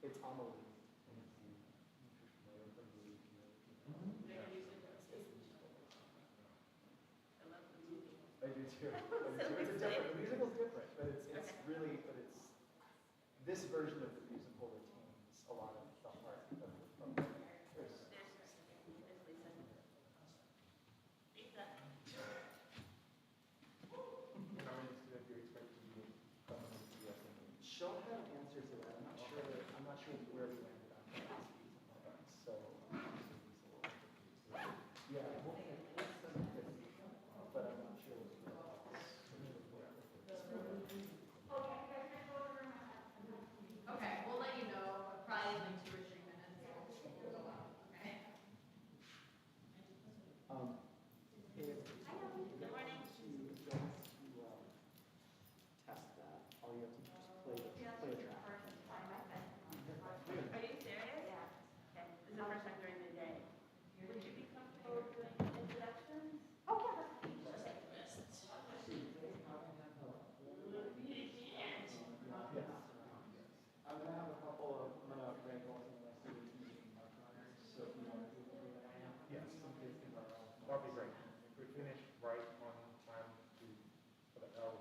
It's on the leaf. I do too. It's a different, the musical's different, but it's really, but it's, this version of the musical retains a lot of the heart of the, from the, there's, How many students do you expect to be coming to the SMU? she'll have answers to that. I'm not sure where we landed on that season. So, yeah, we'll send it, but I'm not sure what Okay, we'll let you know, probably in like 2 or 3 minutes. We'll go out, okay? Good morning. Test that, all you have to do is play a track. Are you serious? Yeah. Okay. This is the first time during the day. Would you be comfortable doing introductions? Oh, yeah. I'm gonna have a couple of, I'm gonna wrangle some of my students using my runners, so if you want to do it, Yes. some kids can run around. That'll be great. If we finish right on time to, for the hour.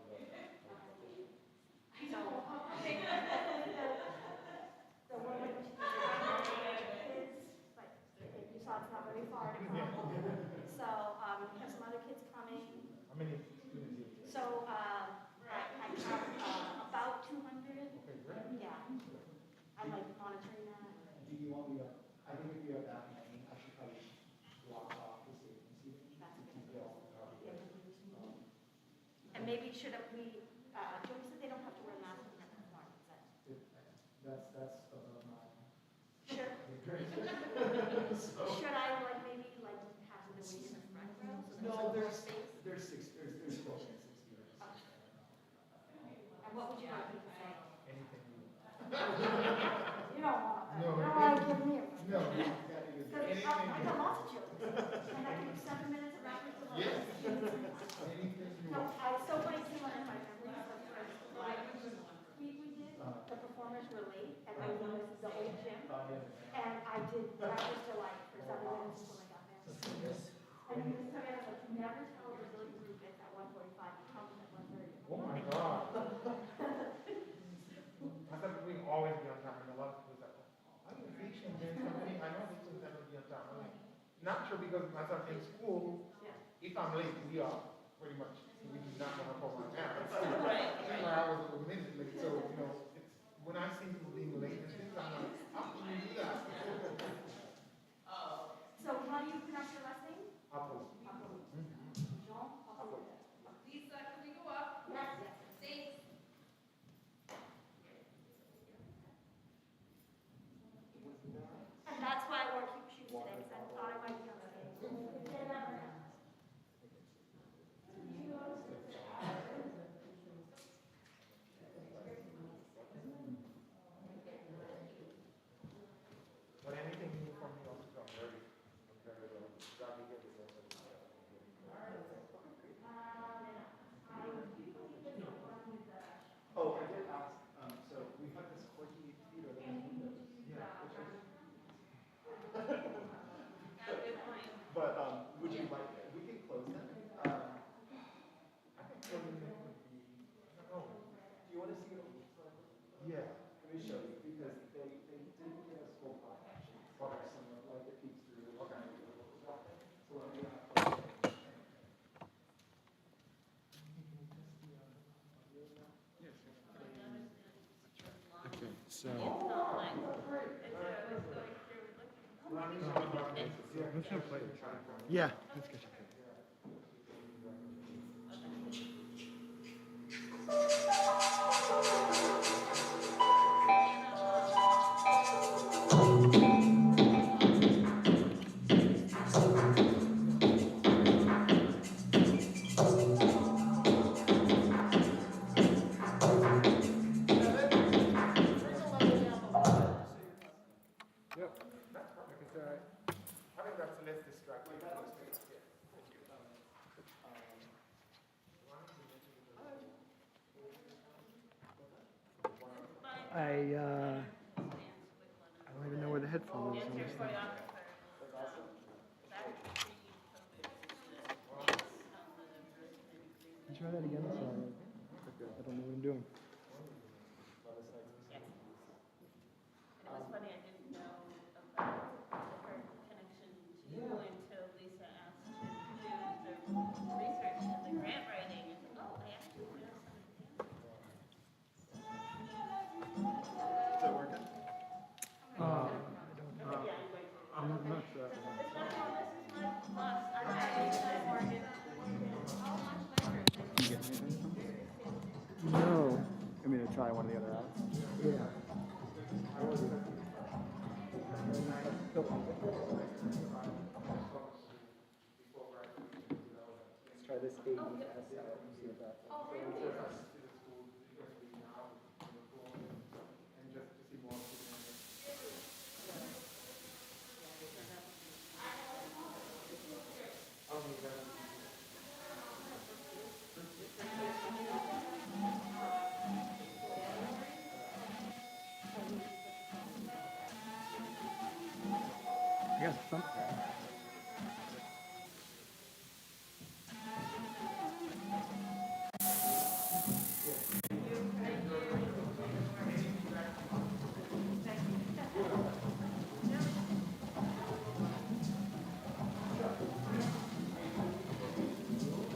So what would you do? Kids, like, you saw it's not very far to come. So, we have some other kids coming. How many students do you expect? So, I have, about 200. Okay, great. Yeah. I'm like monitoring that. Do you want me to, I think if you have that many, I should probably block off the safety seating. That's to good. keep it all covered. And maybe should we, Joey said they don't have to wear masks when they're performing. That's above my. Sure. So- Should I like maybe like have them wait in the front row? So No, like more there's space? 12 and 6 years. And what would you like me to say? Anything you want. You don't want that. No, You don't want to give me a. No. Because I got lots of children. And I can do 7 minutes of rapid fire. Yes. Anything you No, want. I so funny too, one of my memories of we did, the performers were late, and I was the old gym, and I did practice till like for 7 minutes until I got there. And he was telling us, like, never tell a Brazilian group it's at 1:45, you tell them at 1:30. Oh my God. I thought we always be on time, and a lot of people say, I'm a Haitian dance company, I know Haitians never be on time. I'm like, not sure because myself in school, Yeah. if I'm late, we are pretty much, we do not want to call my parents. Right, That's why I was a minute late, so, you know, it's, when I see people being late and things, I'm like, how can you do that? So how do you pronounce your last name? Apples. Appolon. Mhm. Jean Appolon. Lisa, can we go up? Yes, yes. Thanks. And that's why I wore cute shoes today, because I thought I might be on stage. But anything you need from me, also, I'm ready. I'm very well. Got me good with that. Oh, I did ask, so we have this quirky theater that has windows. Yeah. Good point. But, would you like, we can close them. I think closing it would be, I don't know. Do you want to see what it looks like? Yeah. Let me show you, because they didn't give us full context. Okay. Some of like it peeks through. Okay. So let me, Okay, so It's not like, it's going through. let's not play. Yeah, let's get you. Yep. That's perfect. It's, I think that's less distracting. headphones. Yes, on your this thing. choreographer. Can you try that again? Sorry. I don't know what I'm doing. Yes. And it was funny, I didn't know about her connection to you until Lisa asked to do the research and the grant writing. And, oh, I actually know some Is that working? I'm not sure. This is my boss. I'm actually Morgan. You get anything? No. I mean, to try one of the other apps. Yeah. Let's try this AES out and see if that. I got something.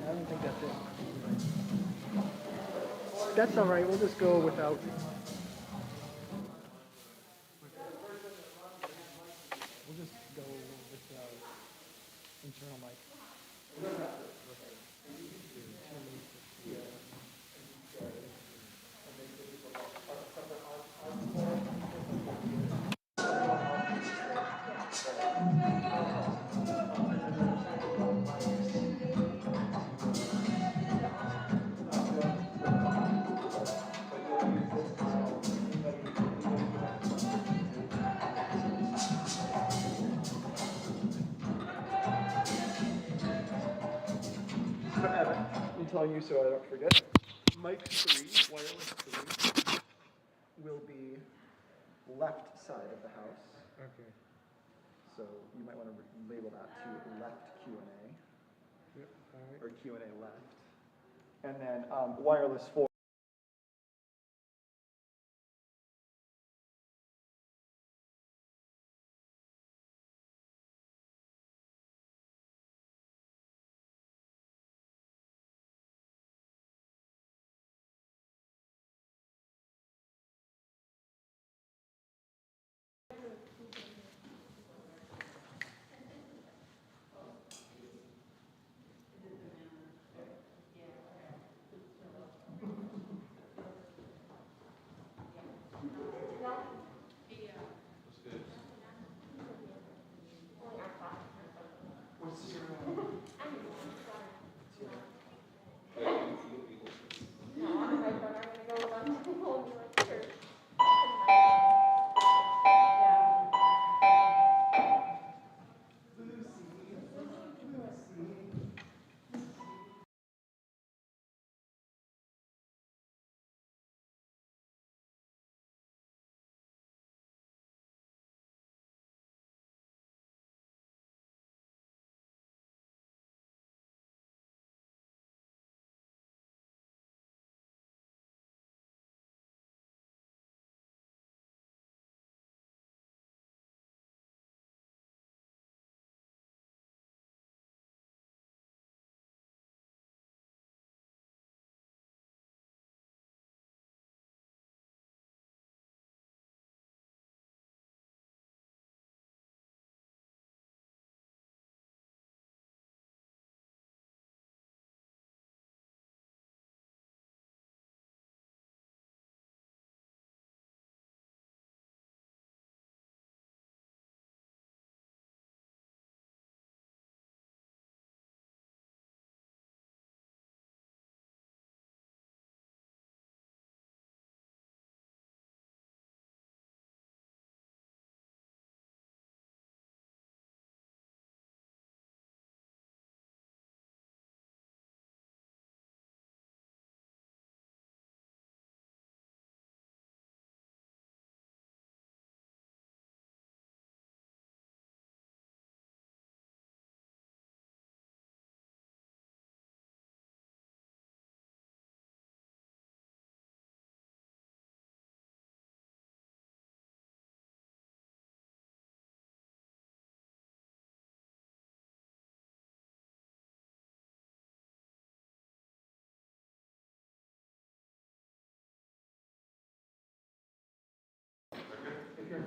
I don't think that's it. That's all right. We'll just go without. We'll just go without internal mic. So Evan, I'm telling you so I don't forget. Mic 3, wireless 3, will be left side of the house. Okay. So you might want to label that to left Q&A, Yep. All right. or Q&A left. And then wireless 4.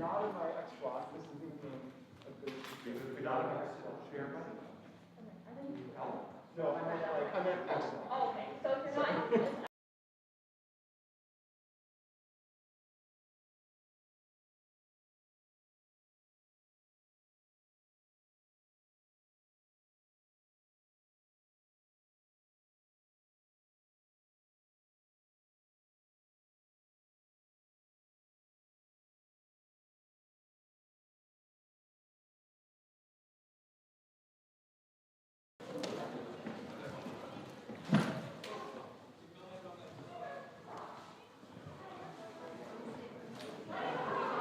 not in my X block, this is me being a good. If you're not in my X block, share button. No, I meant X block. Oh, okay, so if you're not.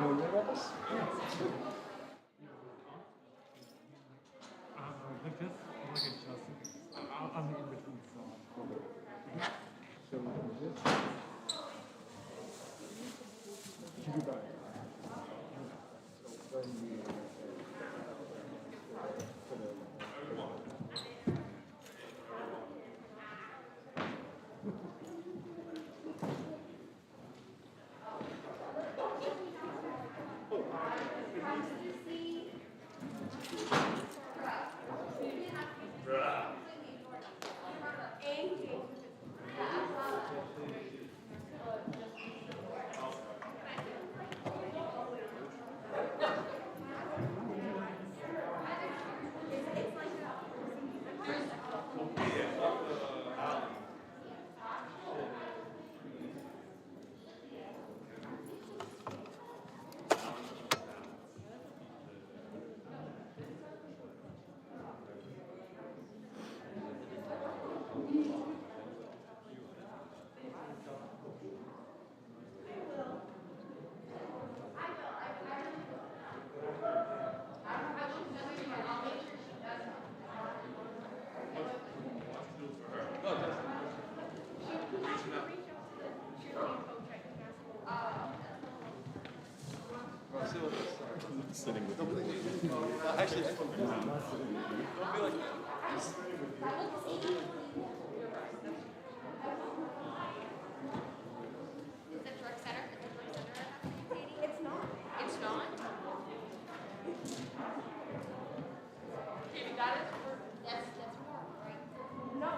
You want to hear about this? I'm in between songs. So this. You do better. So when you Sitting with Actually, it's Is it rec center? Is it rec center happening, Katie? It's not. It's not? Katie, that is for, that's more, right? No.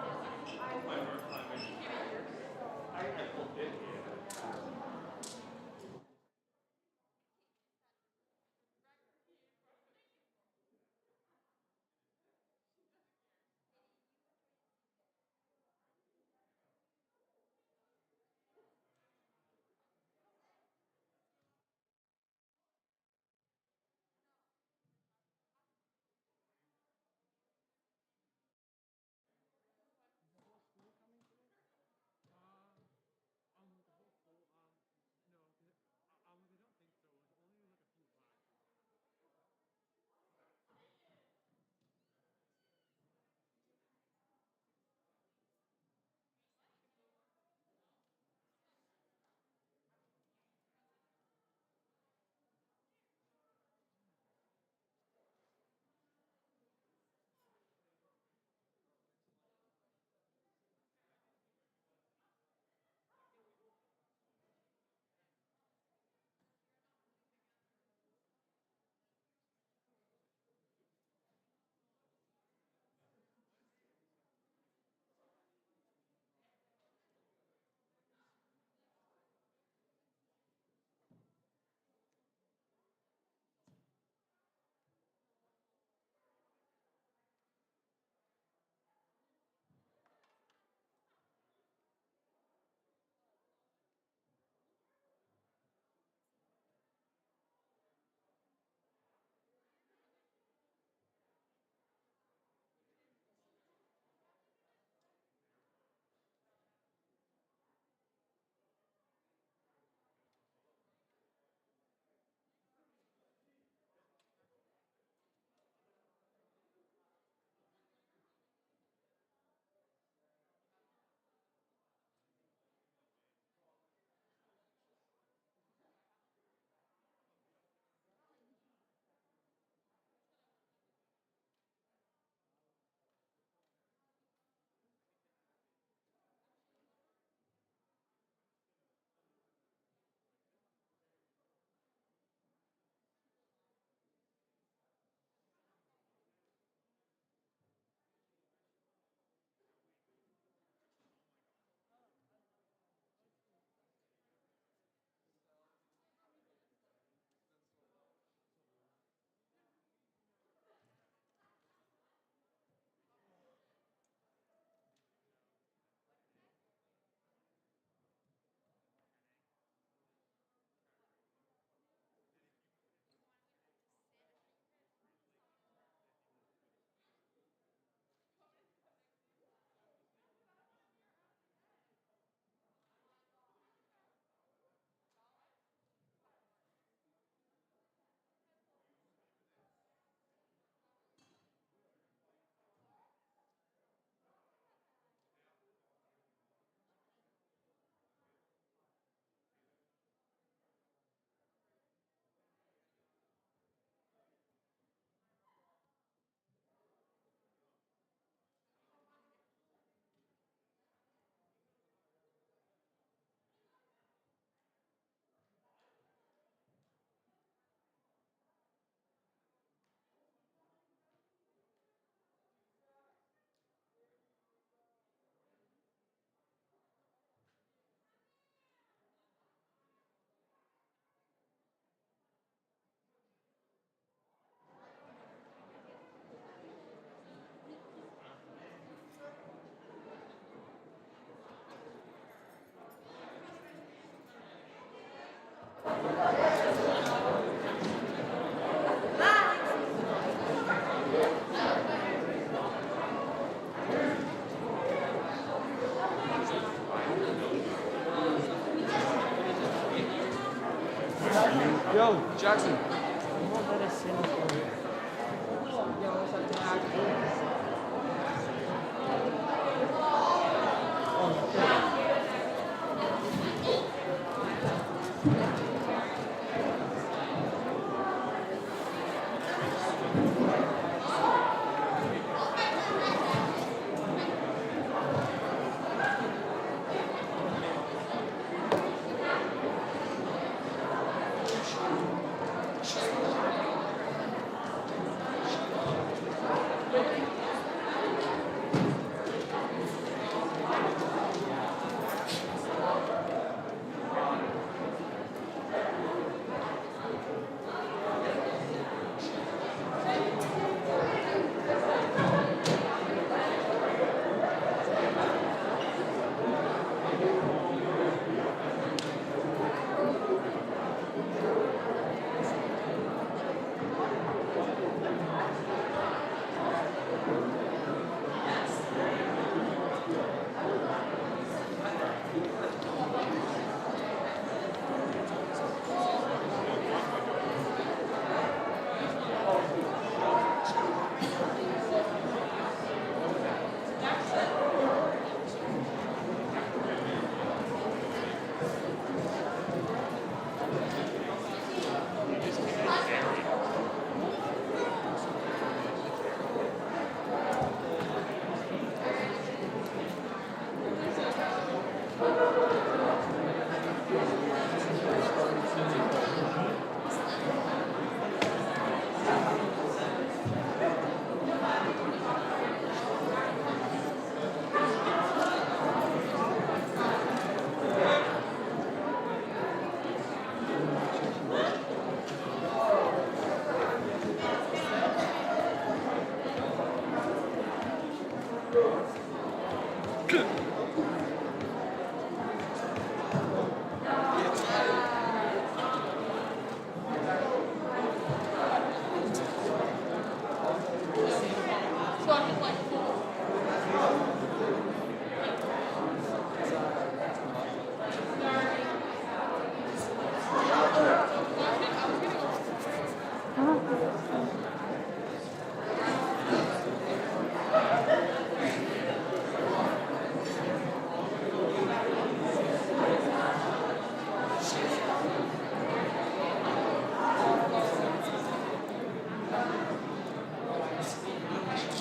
Yo, Jackson.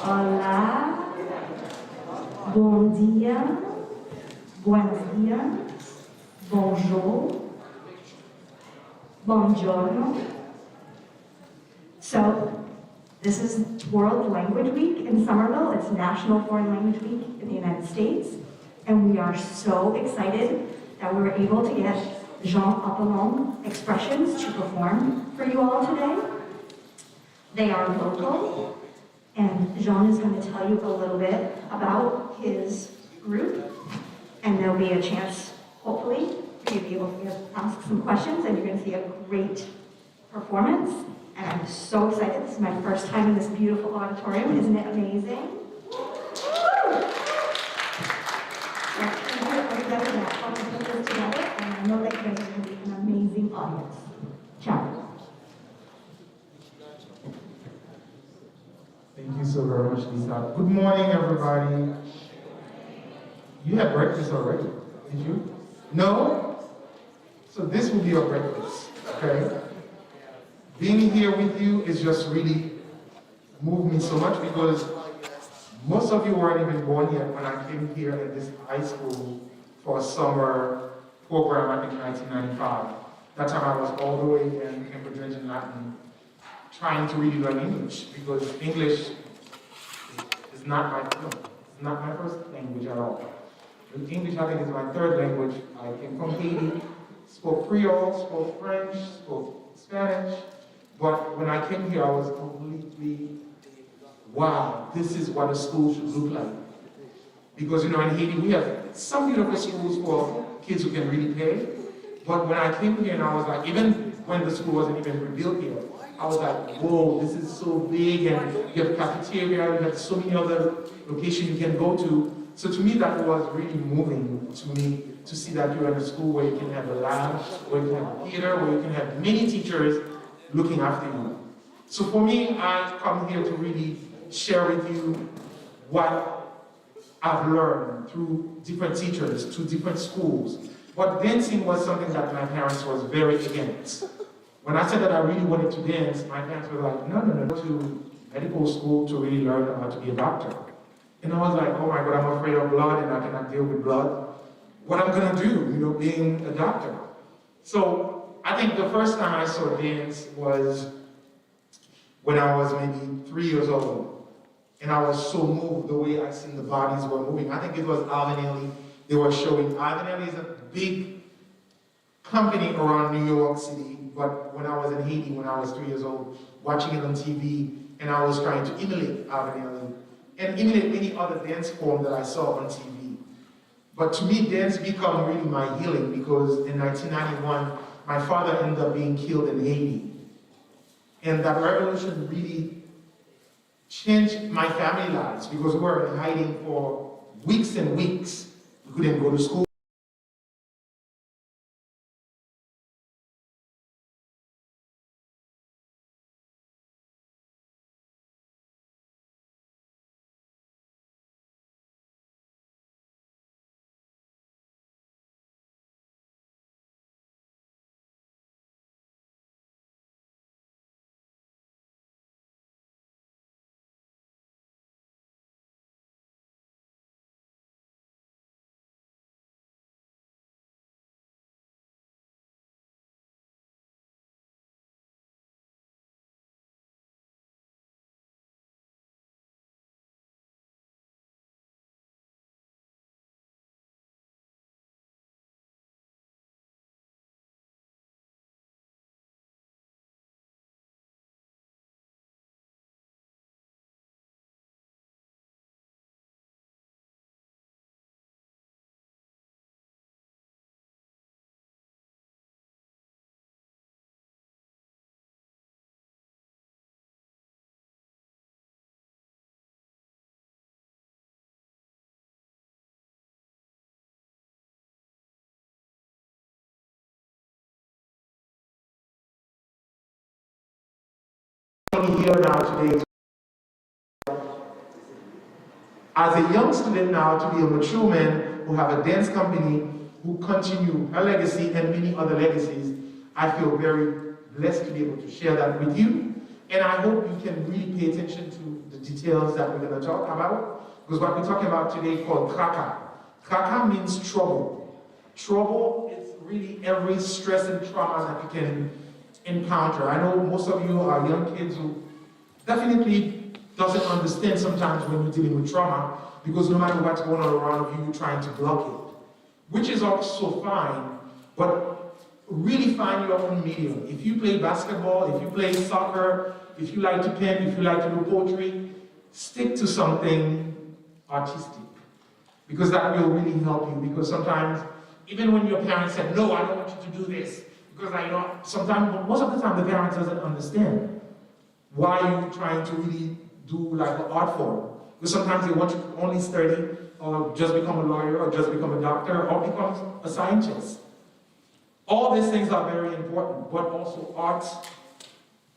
Hola, bon dia, buenos dias, bonjour, buongiorno. So, this is World Language Week in Somerville. It's National Foreign Language Week in the United States. And we are so excited that we were able to get Jean Appolon Expressions to perform for you all today. They are local. And Jean is going to tell you a little bit about his group, and there'll be a chance, hopefully, for you to be able to ask some questions, and you're going to see a great performance. And I'm so excited. This is my first time in this beautiful auditorium. Isn't it amazing? Thank you everybody that helped to put this together, and I know that you guys are going to be an amazing audience. Ciao. Thank you so very much, Lisa. Good morning, everybody. You had breakfast already, did you? No? So this will be your breakfast, okay? Being here with you is just really moved me so much because most of you weren't even born yet when I came here at this high school for a summer program, I think 1995. That time I was all the way in Cambridge and Latin, trying to really learn English because English is not my first language at all. English, I think, is my third language. I came from Haiti, spoke Creole, spoke French, spoke Spanish. But when I came here, I was completely, wow, this is what a school should look like. Because, in Haiti, we have some beautiful schools for kids who can really pay. But when I came here, and I was like, even when the school wasn't even rebuilt here, I was like, whoa, this is so big, and you have cafeteria, you have so many other locations you can go to. So to me, that was really moving to me to see that you're in a school where you can have a lab, where you can have a theater, where you can have many teachers looking after you. So for me, I come here to really share with you what I've learned through different teachers, through different schools. But dancing was something that my parents was very against. When I said that I really wanted to dance, my parents were like, no, to medical school to really learn how to be a doctor. And I was like, oh my God, I'm afraid of blood and I cannot deal with blood. What I'm gonna do, being a doctor. So I think the first time I saw dance was when I was maybe 3 years old. And I was so moved the way I seen the bodies were moving. I think it was Alvin Ailey. They were showing, Alvin Ailey is a big company around New York City, but when I was in Haiti, when I was 3 years old, watching it on TV, and I was trying to emulate Alvin Ailey, and emulate any other dance form that I saw on TV. But to me, dance became really my healing, because in 1991, my father ended up being killed in Haiti. And that revolution really changed my family lives, because we were in hiding for weeks and weeks. We couldn't go to school. Here now today, as a young student now, to be a mature man who have a dance company, who continue her legacy and many other legacies, I feel very blessed to be able to share that with you. And I hope you can really pay attention to the details that we're going to talk about, because what we're talking about today is called traka. Traka means trouble. Trouble is really every stress and trauma that you can encounter. I know most of you are young kids who definitely doesn't understand sometimes when you're dealing with trauma, because no matter what's going on around you, you're trying to block it, which is also fine, but really find your own medium. If you play basketball, if you play soccer, if you like to paint, if you like to do poetry, stick to something artistic, because that will really help you. Because sometimes, even when your parents said, no, I don't want you to do this, because sometimes, most of the time, the parent doesn't understand why you're trying to really do like an art form. Because sometimes they want you to only study, or just become a lawyer, or just become a doctor, or become a scientist. All these things are very important, but also arts,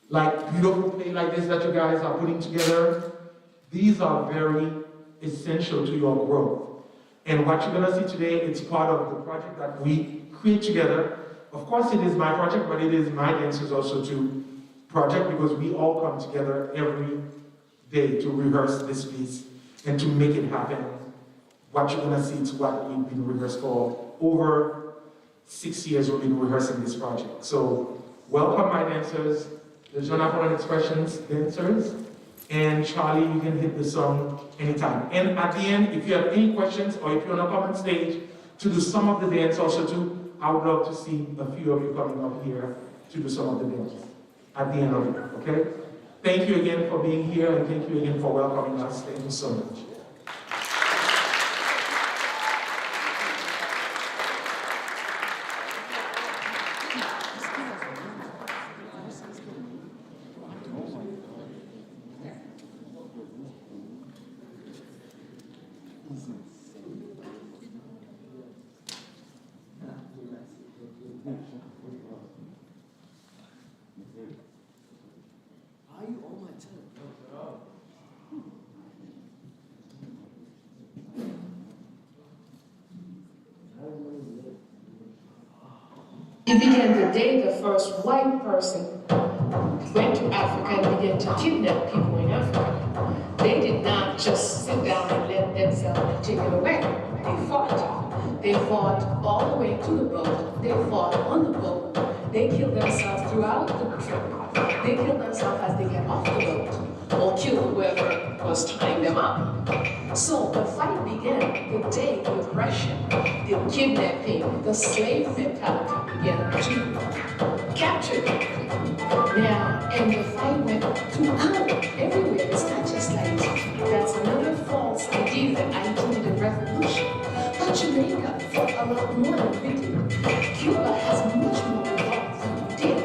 like beautiful play like this that you guys are putting together, these are very essential to your growth. And what you're gonna see today, it's part of the project that we create together. Of course, it is my project, but it is my dancers also too project, because we all come together every day to rehearse this piece and to make it happen. What you're gonna see is what we've been rehearsed for. Over 6 years we've been rehearsing this project. So welcome my dancers, the Jean Appolon Expressions dancers, and Charlie, you can hit the song anytime. And at the end, if you have any questions, or if you wanna come on stage to do some of the dance also too, I would love to see a few of you coming up here to do some of the dance at the end of it, okay? Thank you again for being here, and thank you again for welcoming us. Thank you so much. It began the day the first white person went to Africa and began to kidnap people in Africa. They did not just sit down and let themselves be taken away. They fought. They fought all the way to the boat. They fought on the boat. They killed themselves throughout the trip. They killed themselves as they get off the boat, or killed whoever was tying them up. So the fight began the day the aggression, the kidnapping, the slave mentality began to capture them. Now, and the fight went throughout, everywhere. It's not just like that's another false idea that I did the revolution. But Jamaica fought a lot more than we did. Cuba has much more revolts than we did.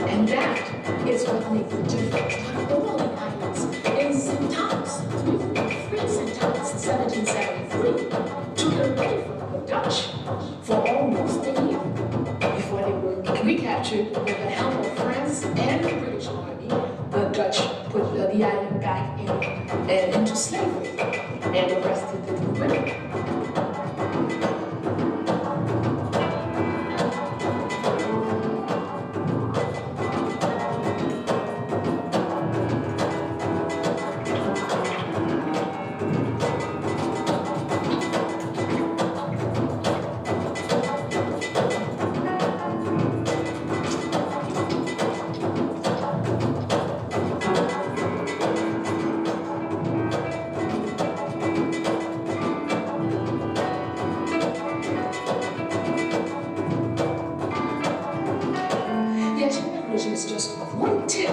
And that is what makes the difference. The Rolling Islands in St. Thomas, we were free St. Thomas in 1773, took it away from the Dutch for almost a year before they were recaptured with the help of France and the British Army. The Dutch put the island back into slavery and arrested the women. Is just one tip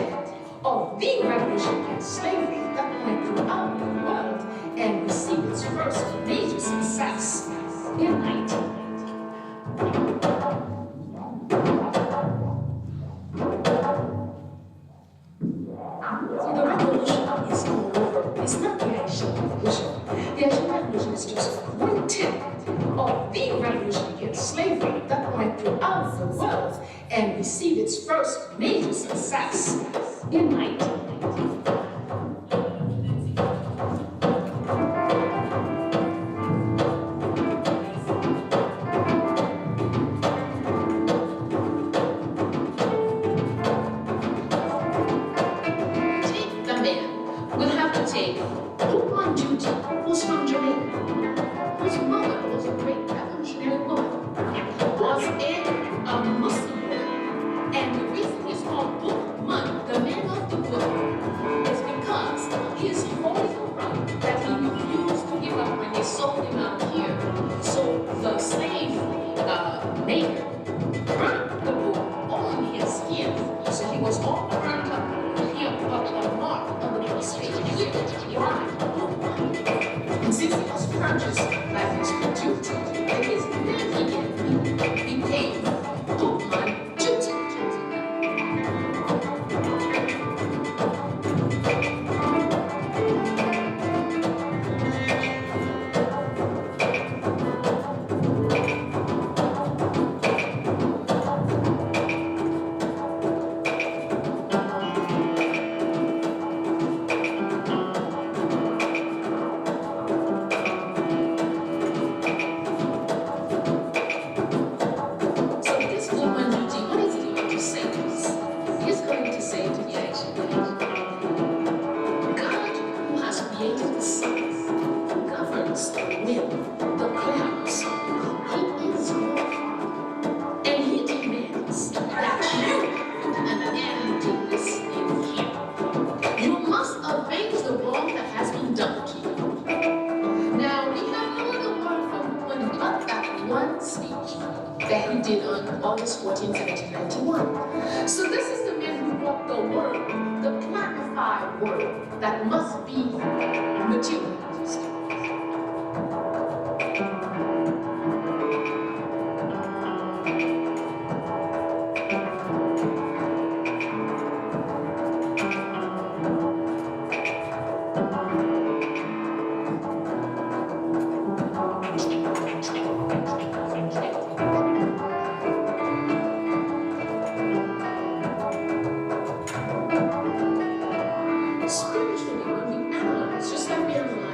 of the revolution against slavery that went throughout the world and received its first major success in 1990. So the revolution is all over. It's not the Haitian revolution. The Haitian revolution is just one tip of the revolution against slavery that went throughout the world and received its first major success in 1990. Take the man. We'll have to take who on duty, who's from Jamaica, whose mother was a great revolutionary woman, was a Muslim woman. And the reason he's called Bookman, the man of the book, is because his holy right that he refused to give up when they sold him out here. So the slave maker burned the book on his skin. So he was all burned up here, but a mark on the slave here. He died. And since he was purchased by his duty, and his name he became Bookman duty. that he did on August 14, 1791. So this is the man who brought the word, the planified word that must be materialized. Spiritually, when we analyze, just like we analyze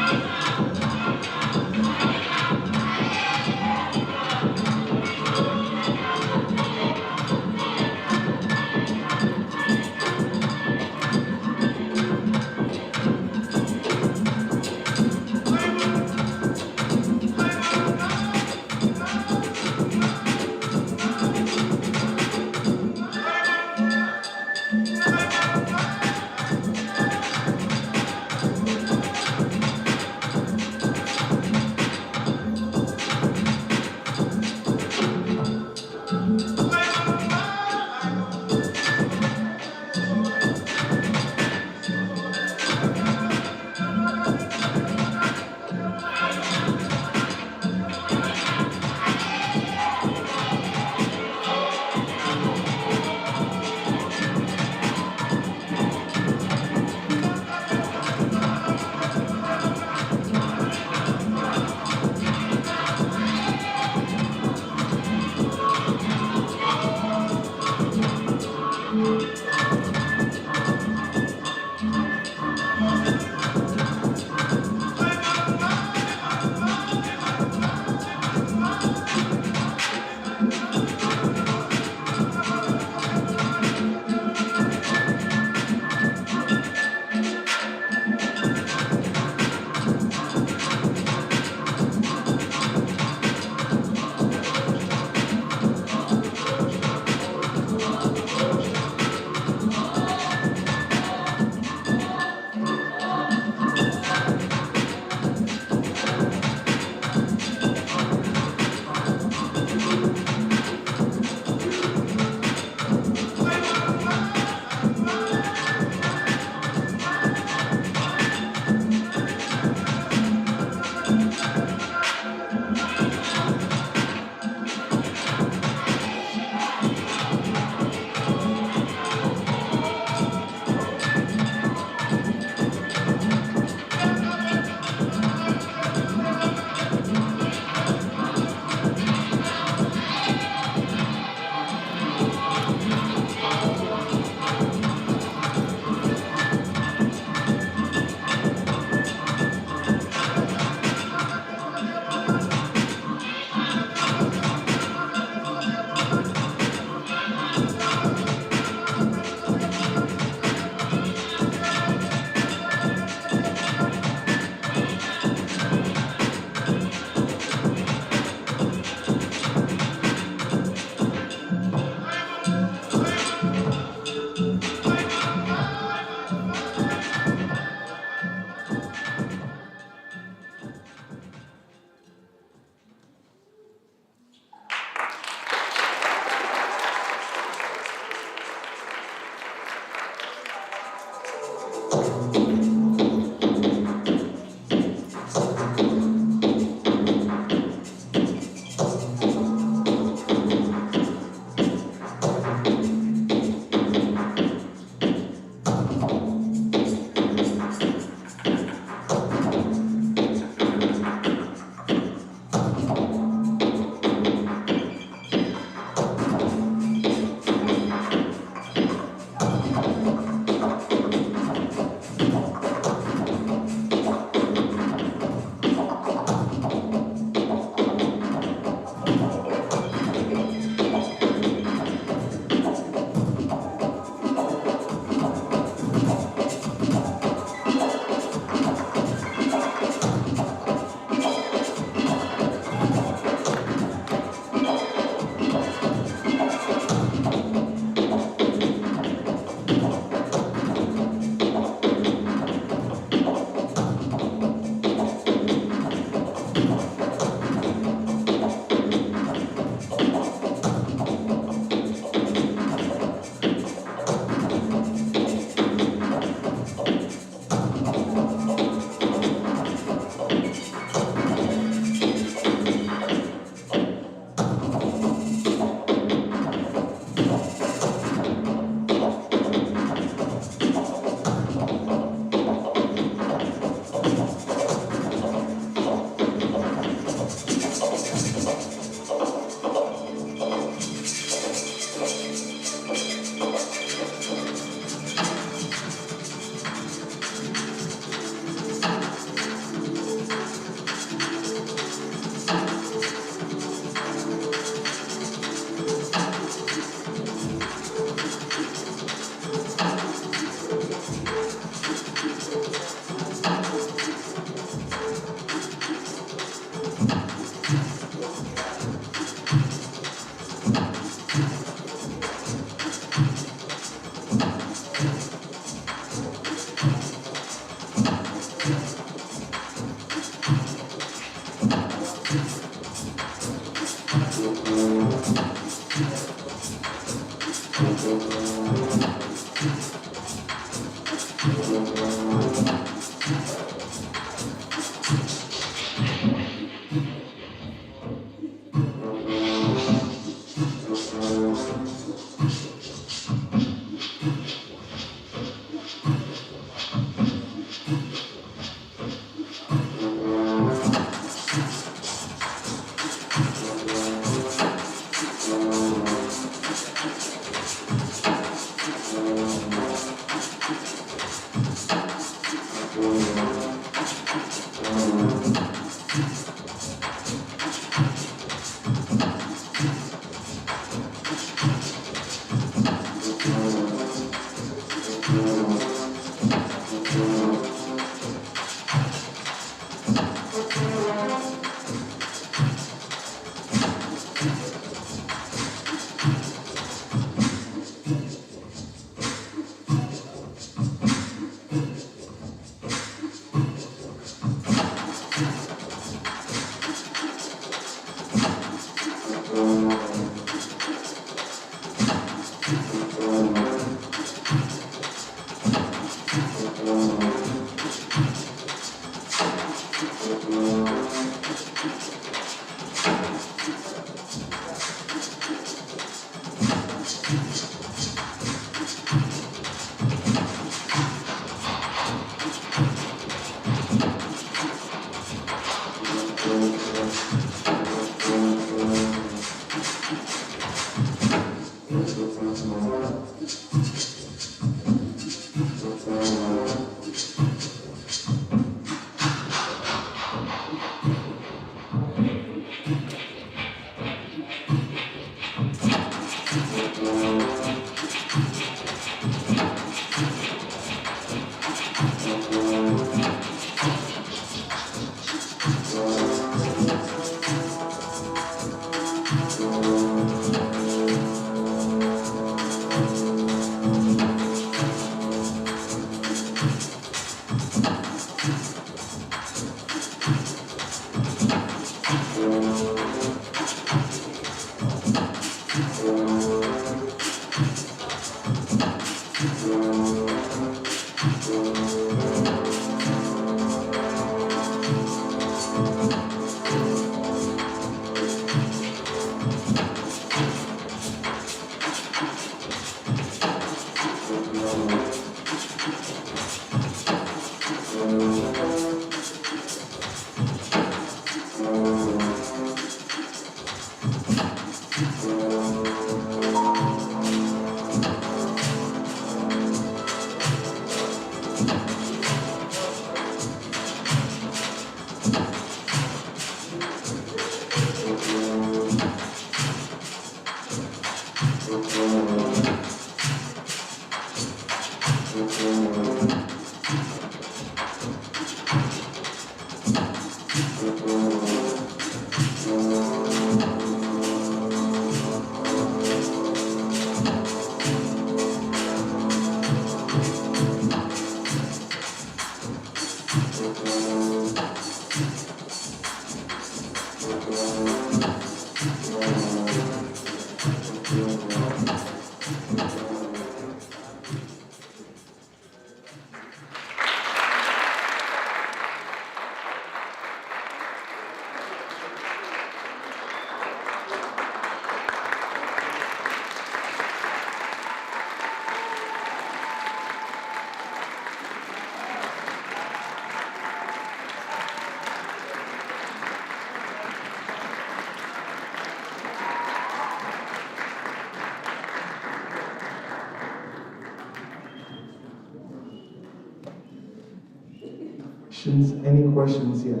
Any questions yet?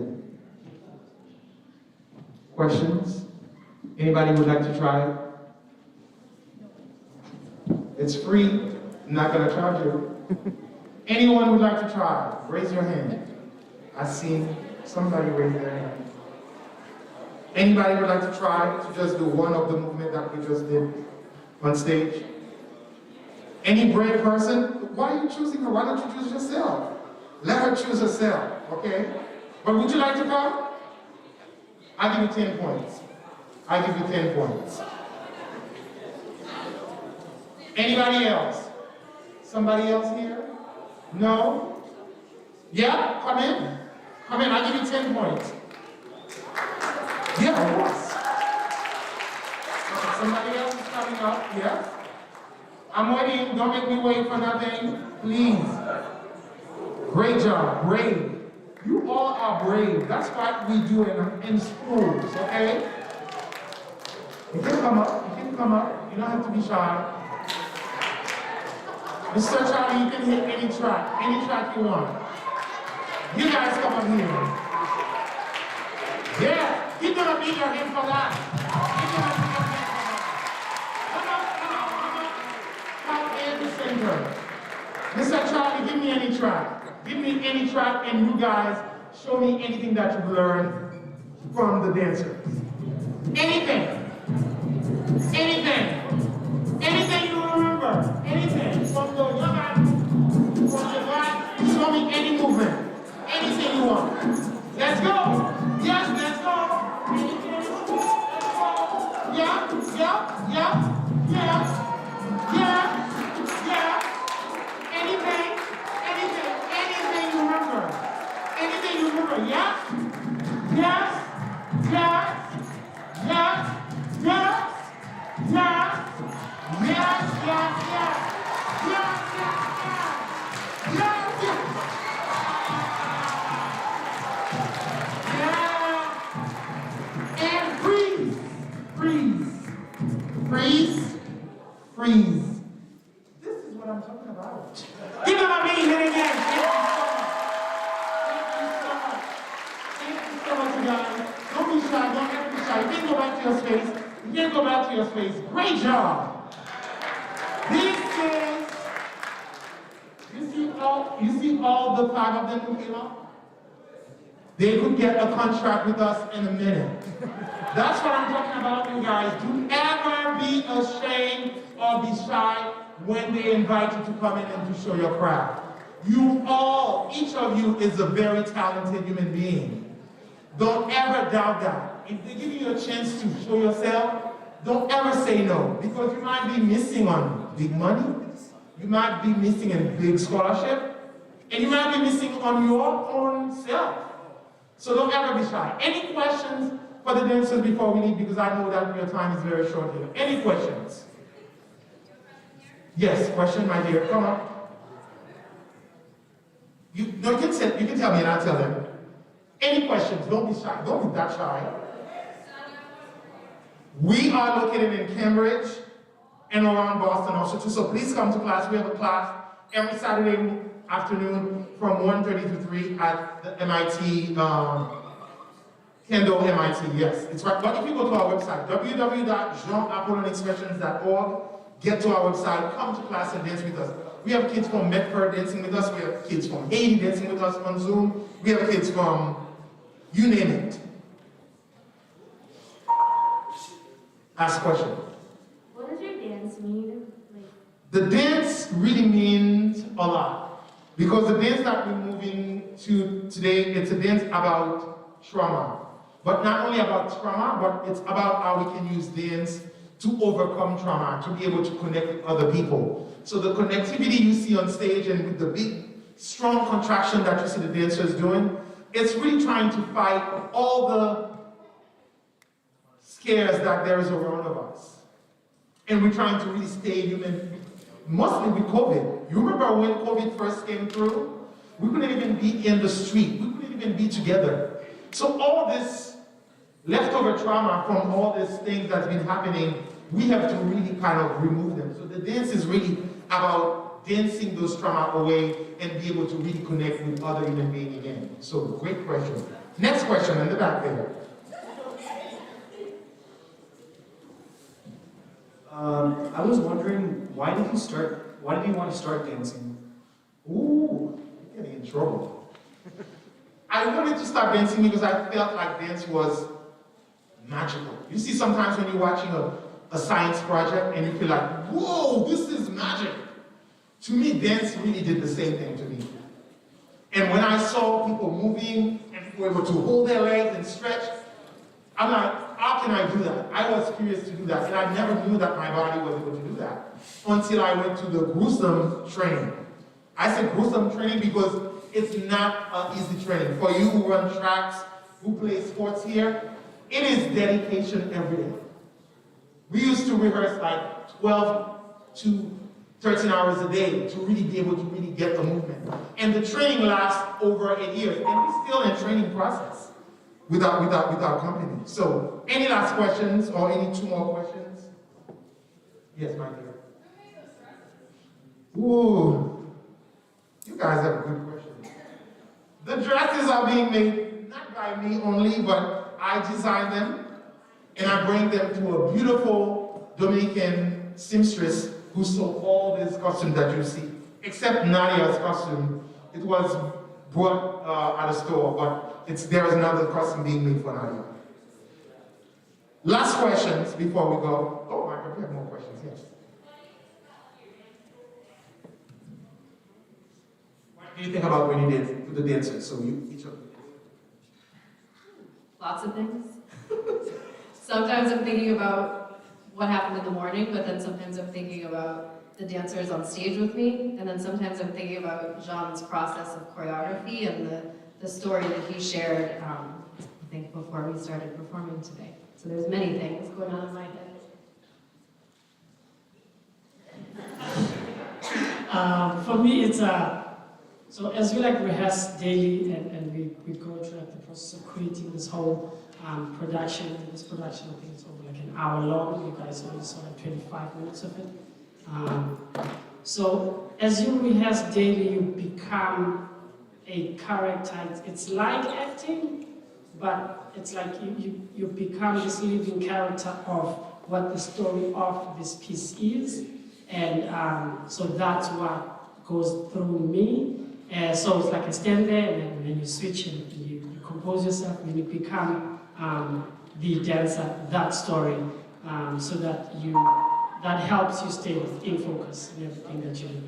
Questions? Anybody would like to try it? It's free. I'm not going to charge you. Anyone would like to try? Raise your hand. I see somebody raise their hand. Anybody would like to try to just do one of the movement that we just did on stage? Any brave person? Why are you choosing her? Why don't you choose yourself? Let her choose herself, okay? But would you like to come? I'll give you 10 points. I'll give you 10 points. Anybody else? Somebody else here? No? Yeah? Come in. Come in, I'll give you 10 points. Yeah, of course. Okay, somebody else is coming up, yes? I'm waiting, don't make me wait for nothing, please. Great job, brave. You all are brave. That's what we do in schools, okay? You can come up, you can come up. You don't have to be shy. Mr. Charlie, you can hit any track you want. You guys come up here. Yeah, he's gonna be your hand for that. He's gonna be your hand for that. Come up, come up, come up. Come in the center. Mr. Charlie, give me any track. Give me any track and you guys show me anything that you've learned from the dancers. Anything. Anything. Anything you remember. Anything. From the young from the back, show me any movement. Anything you want. Let's go. Yes, let's go. Anything. Let's go. Yeah, yeah, yeah, yeah, yeah, yeah. Anything. Anything you remember. Anything you remember. Yes. Yes. Yes. Yes. Yes. Yes. Freeze. Freeze. This is what I'm talking about. Give them a big hand again. Thank you so much, guys. Don't be shy. Don't ever be shy. You can go back to your space. You can go back to your space. Great job. This is, you see all the 5 of them who came up? They could get a contract with us in a minute. That's what I'm talking about, you guys. Don't ever be ashamed or be shy when they invite you to come in and to show your craft. You all, each of you is a very talented human being. Don't ever doubt that. If they give you a chance to show yourself, don't ever say no, because you might be missing on big money, you might be missing a big scholarship, and you might be missing on your own self. So don't ever be shy. Any questions for the dancers before we leave, because I know that your time is very short here. Any questions? Yes, question, my dear. Come on. You can tell me and I'll tell them. Any questions? Don't be shy. Don't be that shy. We are located in Cambridge and around Boston also too. So please come to class. We have a class every Saturday afternoon from 1:30 to 3 at the MIT, Kendall MIT, yes. It's right. But if you go to our website, www.jeanapollonexpressions.org, get to our website, come to class and dance with us. We have kids from Medford dancing with us. We have kids from Haiti dancing with us on Zoom. We have kids from, you name it. Ask a question. What does your dance mean? The dance really means a lot. Because the dance that we're moving to today, it's a dance about trauma. But not only about trauma, but it's about how we can use dance to overcome trauma, to be able to connect with other people. So the connectivity you see on stage and with the big, strong contraction that you see the dancers doing, it's really trying to fight all the scares that there is around of us. And we're trying to really stay human, mostly with COVID. You remember when COVID first came through? We couldn't even be in the street. We couldn't even be together. So all this leftover trauma from all these things that's been happening, we have to really kind of remove them. So the dance is really about dancing those trauma away and be able to really connect with other human beings again. So great question. Next question in the back there. I was wondering, why did you want to start dancing? Ooh, you're getting in trouble. I wanted to start dancing because I felt like dance was magical. You see, sometimes when you're watching a science project and you feel like, whoa, this is magic. To me, dance really did the same thing to me. And when I saw people moving and people were able to hold their legs and stretch, I'm like, how can I do that? I was curious to do that, and I never knew that my body was able to do that until I went to the gruesome training. I said gruesome training because it's not an easy training. For you who run tracks, who play sports here, it is dedication every day. We used to rehearse like 12 to 13 hours a day to really be able to really get the movement. And the training lasts over 8 years, and we're still in training process with our company. So, any last questions or any 2 more questions? Yes, my dear. Ooh, you guys have good questions. The dresses are being made not by me only, but I design them, and I bring them to a beautiful Dominican seamstress who sold all these costumes that you see, except Nadia's costume. It was brought at a store, but there is another costume being made for Nadia. Last questions before we go. Oh my God, we have more questions, yes. What do you think about when you dance with the dancers? So each of you. Lots of things. Sometimes I'm thinking about what happened in the morning, but then sometimes I'm thinking about the dancers on stage with me, and then sometimes I'm thinking about Jean's process of choreography and the story that he shared, I think before we started performing today. So there's many things going on in my head. For me, it's so as we rehearse daily and we go through the process of creating this whole production. This production, I think it's over like an hour long. You guys only saw like 25 minutes of it. So as you rehearse daily, you become a character. It's like acting, but it's like you become this living character of what the story of this piece is. And so that's what goes through me. So it's like I stand there and then you switch and you compose yourself and you become the dancer, that story, so that that helps you stay in focus in everything that you do.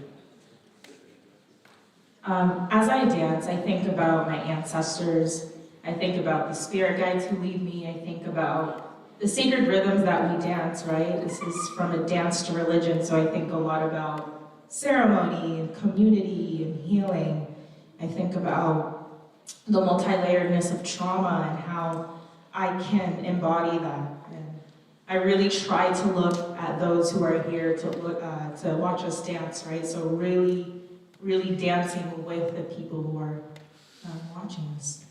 As I dance, I think about my ancestors. I think about the spirit guides who lead me. I think about the sacred rhythms that we dance, right? This is from a dance to religion, so I think a lot about ceremony and community and healing. I think about the multi-layeredness of trauma and how I can embody that. And I really try to look at those who are here to watch us dance, right? So really dancing with the people who are watching us.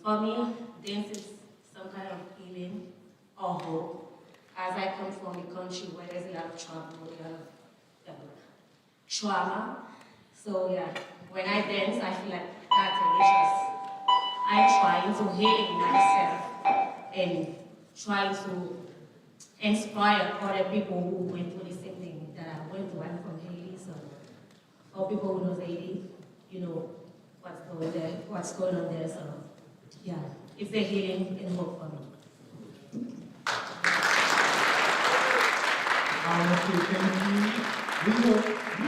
For me, dance is some kind of healing or hope. As I come from a country where there's a lot of trauma, So yeah, when I dance, I feel like that's delicious. I'm trying to heal myself and trying to inspire other people who went through the same thing that I went through. I'm from Haiti, so for people who knows Haiti, you know what's going on there. So yeah, it's a healing and hope for me. We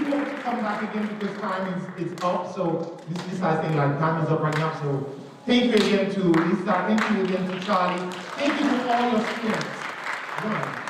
will come back again because time is up. So this I think like time is up right now. So thank you again to Lisa. Thank you again to Charlie. Thank you to all your students.